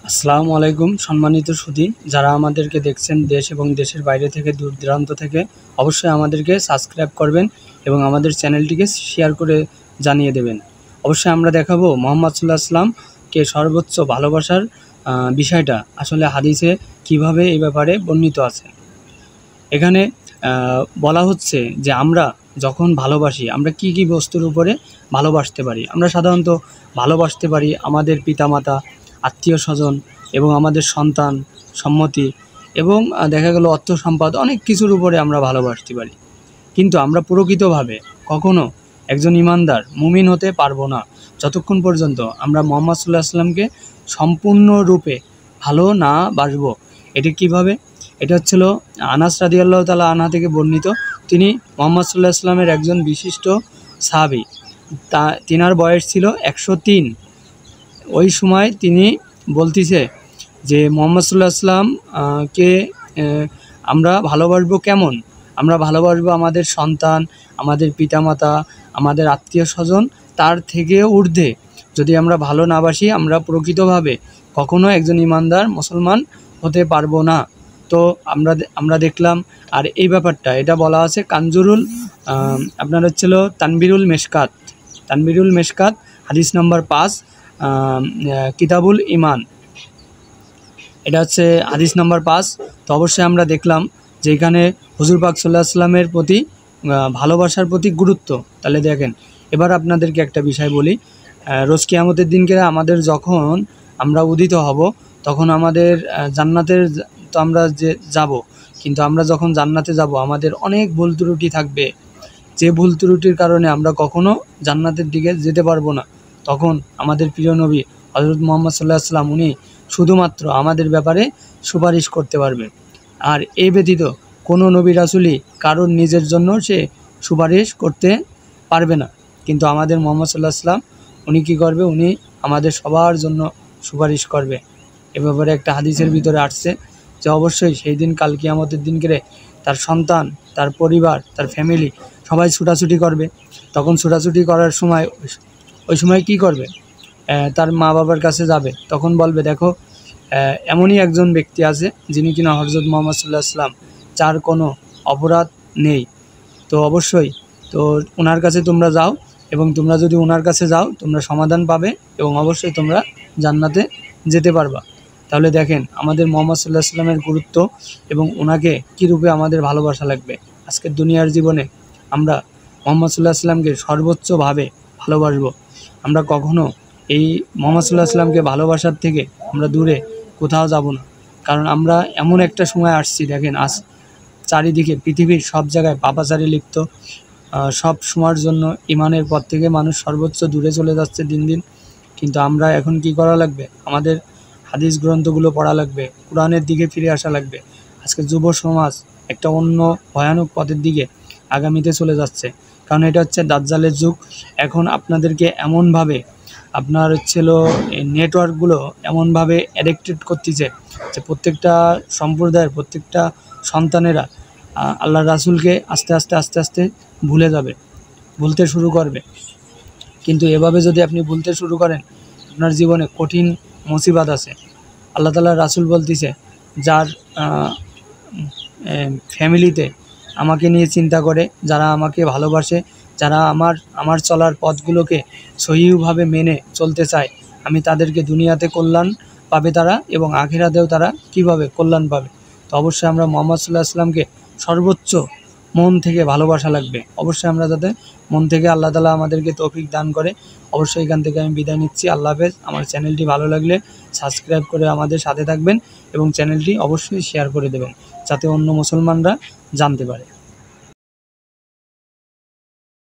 আসসালামু আলাইকুম সম্মানিত সুধী, যারা আমাদেরকে দেখছেন দেশ এবং দেশের বাইরে থেকে দূর দূরান্ত থেকে, অবশ্যই আমাদেরকে সাবস্ক্রাইব করবেন এবং আমাদের চ্যানেলটিকে শেয়ার করে জানিয়ে দেবেন। অবশ্যই আমরা দেখাবো মুহাম্মদ সাল্লাল্লাহু আলাইহি ওয়াসাল্লামকে সর্বোচ্চ ভালোবাসার বিষয়টা আসলে হাদিসে কিভাবে এই ব্যাপারে বর্ণিত আছে। এখানে বলা হচ্ছে যে আমরা যখন ভালোবাসি আমরা কি কি বস্তুর উপরে ভালোবাসতে পারি। আমরা সাধারণত ভালোবাসতে পারি আমাদের পিতামাতা, আত্মীয় স্বজন এবং আমাদের সন্তান, সম্মতি এবং দেখা গেল অর্থ সম্পদ, অনেক কিছুর উপরে আমরা ভালোবাসতে পারি। কিন্তু আমরা প্রকৃতভাবে কখনো একজন ইমানদার মুমিন হতে পারবো না যতক্ষণ পর্যন্ত আমরা মুহাম্মদ সাল্লাল্লাহু আলাইহি ওয়াসাল্লামকে সম্পূর্ণরূপে ভালো না বাসবো। এটা কিভাবে? এটা হচ্ছিল আনাস রাদিয়াল্লাহু তাআলা আনহা থেকে বর্ণিত। তিনি মুহাম্মদ সাল্লাল্লাহু আলাইহি ওয়াসাল্লামের একজন বিশিষ্ট সাহাবী। তিনার বয়স ছিল 103। ওই সময় তিনি বলতেছে যে মুহাম্মদ সাল্লাল্লাহু আলাইহি ওয়াসাল্লাম কে আমরা ভালোবাসবো কেমন? আমরা ভালোবাসবো আমাদের সন্তান, আমাদের পিতামাতা, আমাদের আত্মীয় স্বজন, তার থেকে ঊর্ধ্বে যদি আমরা ভালো না বাসি আমরা প্রকৃতভাবে কখনো একজন ইমানদার মুসলমান হতে পারবো না। তো আমরা দেখলাম। আর এই ব্যাপারটা এটা বলা আছে কানজুরুল আপনার হচ্ছিল তানবিরুল মেশকাত হাদিস নাম্বার 5, কিতাবুল ইমান, এটা হচ্ছে হাদিস নাম্বার 5। তো অবশ্যই আমরা দেখলাম যে এখানে হুজুর পাক সাল্লাল্লাহু আলাইহি ওয়াসাল্লামের প্রতি ভালোবাসার প্রতি গুরুত্ব। তাহলে দেখেন, এবার আপনাদেরকে একটা বিষয় বলি। রোজ কিয়ামতের দিনকে আমাদের যখন আমরা উদিত হব তখন আমাদের জান্নাতের তো আমরা যে যাব, কিন্তু আমরা যখন জান্নাতে যাব আমাদের অনেক ভুল ত্রুটি থাকবে। যে ভুল ত্রুটির কারণে আমরা কখনো জান্নাতের দিকে যেতে পারবো না। তখন আমাদের প্রিয় নবী হযরত মুহাম্মদ সাল্লাল্লাহু আলাইহি ওয়াসাল্লাম উনি শুধুমাত্র আমাদের ব্যাপারে সুপারিশ করতে পারবেন। আর এই ব্যতীত কোনো নবী রাসূলই কারোর নিজের জন্য সে সুপারিশ করতে পারবে না। কিন্তু আমাদের মুহাম্মদ সাল্লাল্লাহু আলাইহি ওয়াসাল্লাম উনি কী করবে? উনি আমাদের সবার জন্য সুপারিশ করবে। এ ব্যাপারে একটা হাদিসের ভিতরে আসছে যে অবশ্যই সেই দিন কাল কিয়ামতের দিনকে তার সন্তান, তার পরিবার, তার ফ্যামিলি সবাই ছুটাছুটি করবে। তখন ছুটাছুটি করার সময় ওই সময় কী করবে? তার মা বাবার কাছে যাবে। তখন বলবে, দেখো এমনই একজন ব্যক্তি আছে যিনি কিনা হযরত মুহাম্মদ সাল্লাল্লাহু আলাইহি ওয়াসাল্লাম, যার কোনো অপরাধ নেই। তো অবশ্যই তো ওনার কাছে তোমরা যাও এবং তোমরা যদি ওনার কাছে যাও তোমরা সমাধান পাবে এবং অবশ্যই তোমরা জান্নাতে যেতে পারবা। তাহলে দেখেন আমাদের মুহাম্মদ সাল্লাল্লাহু আলাইহি ওয়াসাল্লামের গুরুত্ব এবং ওনাকে কী রূপে আমাদের ভালোবাসা লাগবে। আজকের দুনিয়ার জীবনে আমরা মুহাম্মদ সাল্লাল্লাহু আলাইহি ওয়াসাল্লামকে সর্বোচ্চভাবে ভালোবাসবো। আমরা কখনো এই মুহাম্মদ সাল্লাল্লাহু আলাইহি ওয়াসাল্লামকে ভালোবাসার থেকে আমরা দূরে কোথাও যাব না। কারণ আমরা এমন একটা সময় আসছি, দেখেন আজ চারিদিকে পৃথিবীর সব জায়গায় পাপাচারী লিপ্ত। সব সময়ের জন্য ইমানের পথ থেকে মানুষ সর্বোচ্চ দূরে চলে যাচ্ছে দিন দিন। কিন্তু আমরা এখন কি করা লাগবে? আমাদের হাদিস গ্রন্থগুলো পড়া লাগবে, কোরআনের দিকে ফিরে আসা লাগবে। আজকে যুব সমাজ একটা অন্য ভয়ানক পথের দিকে আগামীতে চলে যাচ্ছে, কারণ এটা হচ্ছে দাজ্জালের যুগ। এখন আপনাদেরকে এমনভাবে আপনার হচ্ছিল এই নেটওয়ার্কগুলো এমনভাবে অ্যাডিক্টেড করতেছে যে প্রত্যেকটা সম্প্রদায়ের প্রত্যেকটা সন্তানেরা আল্লাহ রাসূলকে আস্তে আস্তে ভুলে যাবে, ভুলতে শুরু করবে। কিন্তু এভাবে যদি আপনি ভুলতে শুরু করেন আপনার জীবনে কঠিন মুসিবত আছে। আল্লাহ তাআলার রাসূল বলতেছে, যার ফ্যামিলিতে আমাকে নিয়ে চিন্তা করে, যারা আমাকে ভালোবাসে, যারা আমার চলার পথগুলোকে সহিভাবে মেনে চলতে চায়, আমি তাদেরকে দুনিয়াতে কল্যাণ পাবে তারা এবং আখিরাতেও তারা কীভাবে কল্যাণ পাবে। তো অবশ্যই আমরা মুহাম্মদ সাল্লাল্লাহু আলাইহি ওয়াসাল্লামকে সর্বোচ্চ মন থেকে ভালোবাসা লাগবে। অবশ্যই আমরা যাতে মন থেকে আল্লাহ তাআলা আমাদেরকে তৌফিক দান করে। অবশ্যই এখান থেকে আমি বিদায় নিচ্ছি। আল্লাহ হাফেজ। আমার চ্যানেলটি ভালো লাগলে সাবস্ক্রাইব করে আমাদের সাথে থাকবেন এবং চ্যানেলটি অবশ্যই শেয়ার করে দেবেন যাতে অন্য মুসলমানরা জানতে পারে।